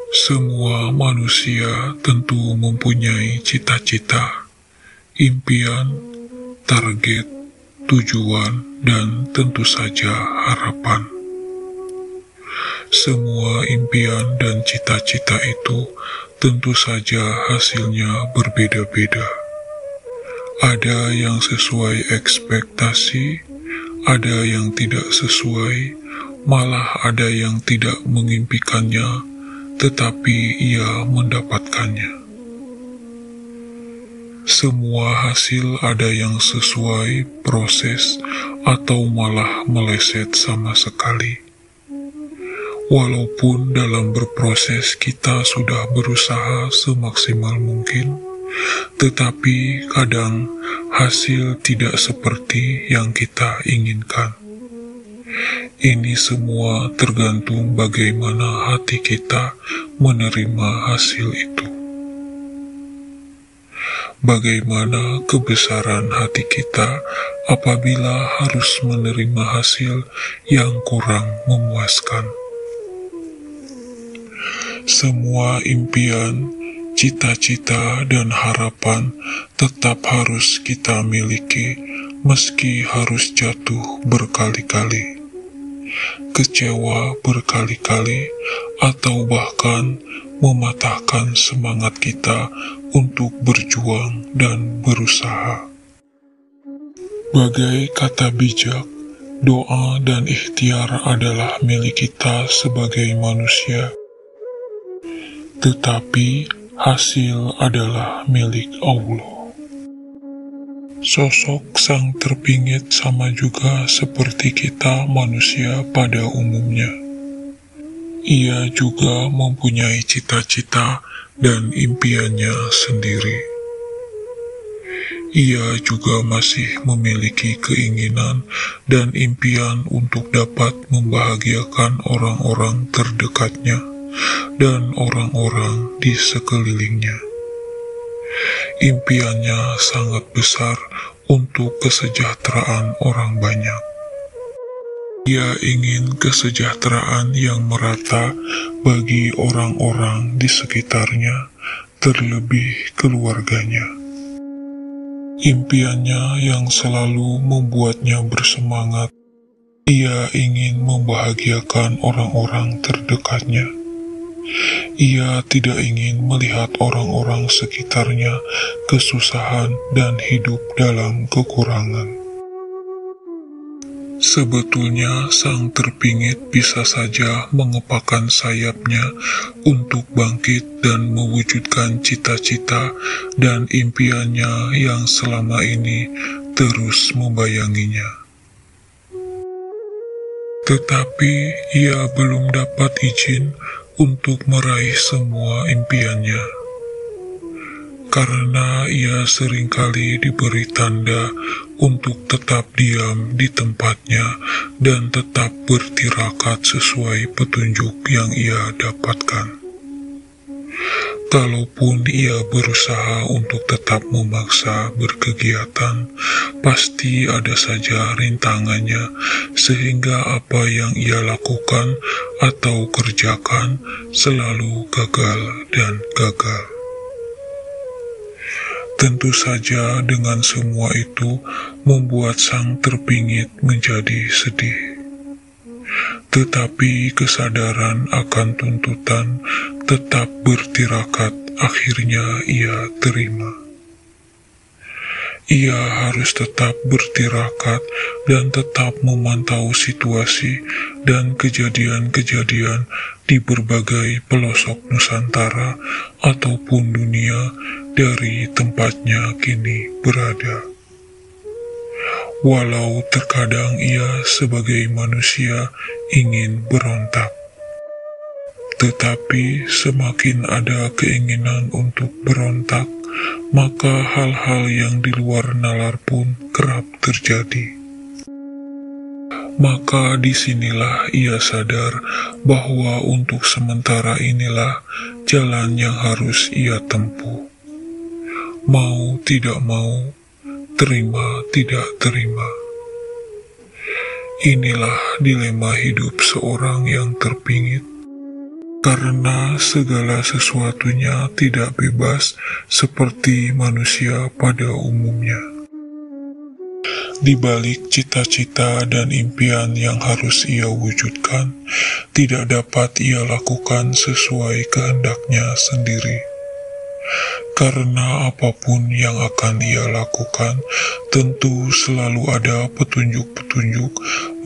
Semua manusia tentu mempunyai cita-cita, impian, target, tujuan, dan tentu saja harapan. Semua impian dan cita-cita itu tentu saja hasilnya berbeda-beda. Ada yang sesuai ekspektasi, ada yang tidak sesuai, malah ada yang tidak mengimpikannya, tetapi ia mendapatkannya. Semua hasil ada yang sesuai proses atau malah meleset sama sekali. Walaupun dalam berproses kita sudah berusaha semaksimal mungkin, tetapi kadang hasil tidak seperti yang kita inginkan. Ini semua tergantung bagaimana hati kita menerima hasil itu. Bagaimana kebesaran hati kita apabila harus menerima hasil yang kurang memuaskan. Semua impian, cita-cita, dan harapan tetap harus kita miliki meski harus jatuh berkali-kali, kecewa berkali-kali, atau bahkan mematahkan semangat kita untuk berjuang dan berusaha. Bagai kata bijak, doa dan ikhtiar adalah milik kita sebagai manusia, tetapi hasil adalah milik Allah. Sosok sang terpingit sama juga seperti kita manusia pada umumnya. Ia juga mempunyai cita-cita dan impiannya sendiri. Ia juga masih memiliki keinginan dan impian untuk dapat membahagiakan orang-orang terdekatnya dan orang-orang di sekelilingnya. Impiannya sangat besar untuk kesejahteraan orang banyak. Ia ingin kesejahteraan yang merata bagi orang-orang di sekitarnya, terlebih keluarganya. Impiannya yang selalu membuatnya bersemangat. Ia ingin membahagiakan orang-orang terdekatnya. Ia tidak ingin melihat orang-orang sekitarnya kesusahan dan hidup dalam kekurangan. Sebetulnya sang terpingit bisa saja mengepakkan sayapnya untuk bangkit dan mewujudkan cita-cita dan impiannya yang selama ini terus membayanginya. Tetapi ia belum dapat izin untuk meraih semua impiannya, karena ia seringkali diberi tanda untuk tetap diam di tempatnya dan tetap bertirakat sesuai petunjuk yang ia dapatkan. Kalaupun ia berusaha untuk tetap memaksa berkegiatan, pasti ada saja rintangannya, sehingga apa yang ia lakukan atau kerjakan selalu gagal dan gagal. Tentu saja dengan semua itu membuat sang terpingit menjadi sedih. Tetapi kesadaran akan tuntutan tetap bertirakat akhirnya ia terima. Ia harus tetap bertirakat dan tetap memantau situasi dan kejadian-kejadian di berbagai pelosok Nusantara ataupun dunia dari tempatnya kini berada. Walau terkadang ia sebagai manusia ingin berontak, tetapi semakin ada keinginan untuk berontak, maka hal-hal yang di luar nalar pun kerap terjadi. Maka disinilah ia sadar bahwa untuk sementara inilah jalan yang harus ia tempuh. Mau tidak mau, terima tidak terima. Inilah dilema hidup seorang yang terpingit. karena segala sesuatunya tidak bebas seperti manusia pada umumnya. Di balik cita-cita dan impian yang harus ia wujudkan, tidak dapat ia lakukan sesuai kehendaknya sendiri. Karena apapun yang akan ia lakukan, tentu selalu ada petunjuk-petunjuk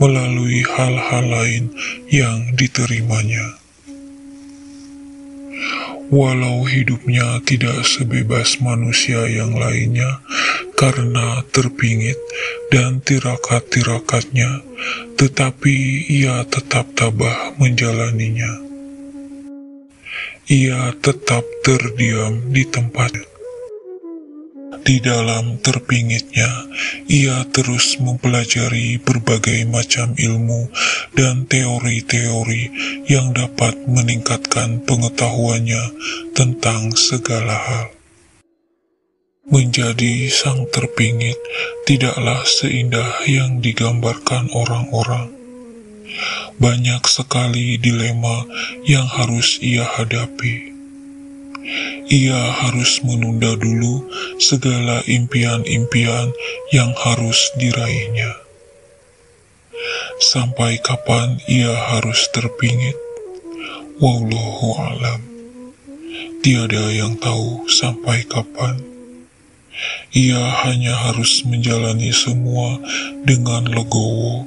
melalui hal-hal lain yang diterimanya. Walau hidupnya tidak sebebas manusia yang lainnya, karena terpingit dan tirakat-tirakatnya, tetapi ia tetap tabah menjalaninya. Ia tetap terdiam di tempatnya. Di dalam terpingitnya, ia terus mempelajari berbagai macam ilmu dan teori-teori yang dapat meningkatkan pengetahuannya tentang segala hal. Menjadi sang terpingit tidaklah seindah yang digambarkan orang-orang. Banyak sekali dilema yang harus ia hadapi. Ia harus menunda dulu segala impian-impian yang harus diraihnya. Sampai kapan ia harus terpingit? Wallahu a'lam. Tiada yang tahu sampai kapan. Ia hanya harus menjalani semua dengan legowo,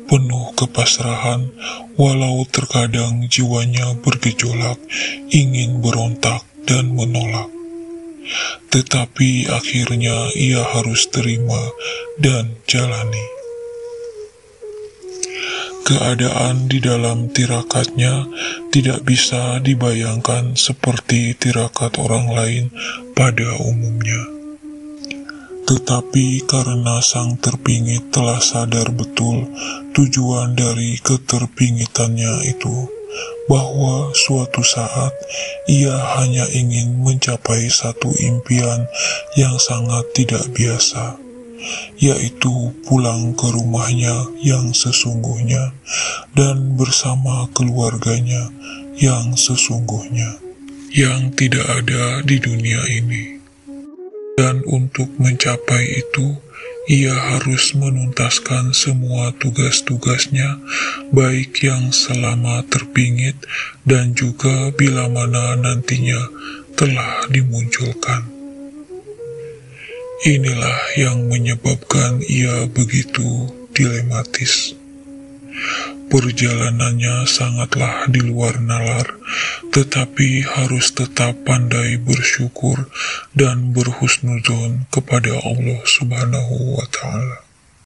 penuh kepasrahan, walau terkadang jiwanya bergejolak, ingin berontak dan menolak. Tetapi akhirnya ia harus terima dan jalani. Keadaan di dalam tirakatnya tidak bisa dibayangkan seperti tirakat orang lain pada umumnya. Tetapi karena sang terpingit telah sadar betul tujuan dari keterpingitannya itu, bahwa suatu saat ia hanya ingin mencapai satu impian yang sangat tidak biasa, yaitu pulang ke rumahnya yang sesungguhnya dan bersama keluarganya yang sesungguhnya, yang tidak ada di dunia ini. Dan untuk mencapai itu, ia harus menuntaskan semua tugas-tugasnya, baik yang selama terpingit dan juga bila mana nantinya telah dimunculkan. Inilah yang menyebabkan ia begitu dilematis. Perjalanannya sangatlah di luar nalar, tetapi harus tetap pandai bersyukur dan berhusnudzon kepada Allah Subhanahu wa Ta'ala.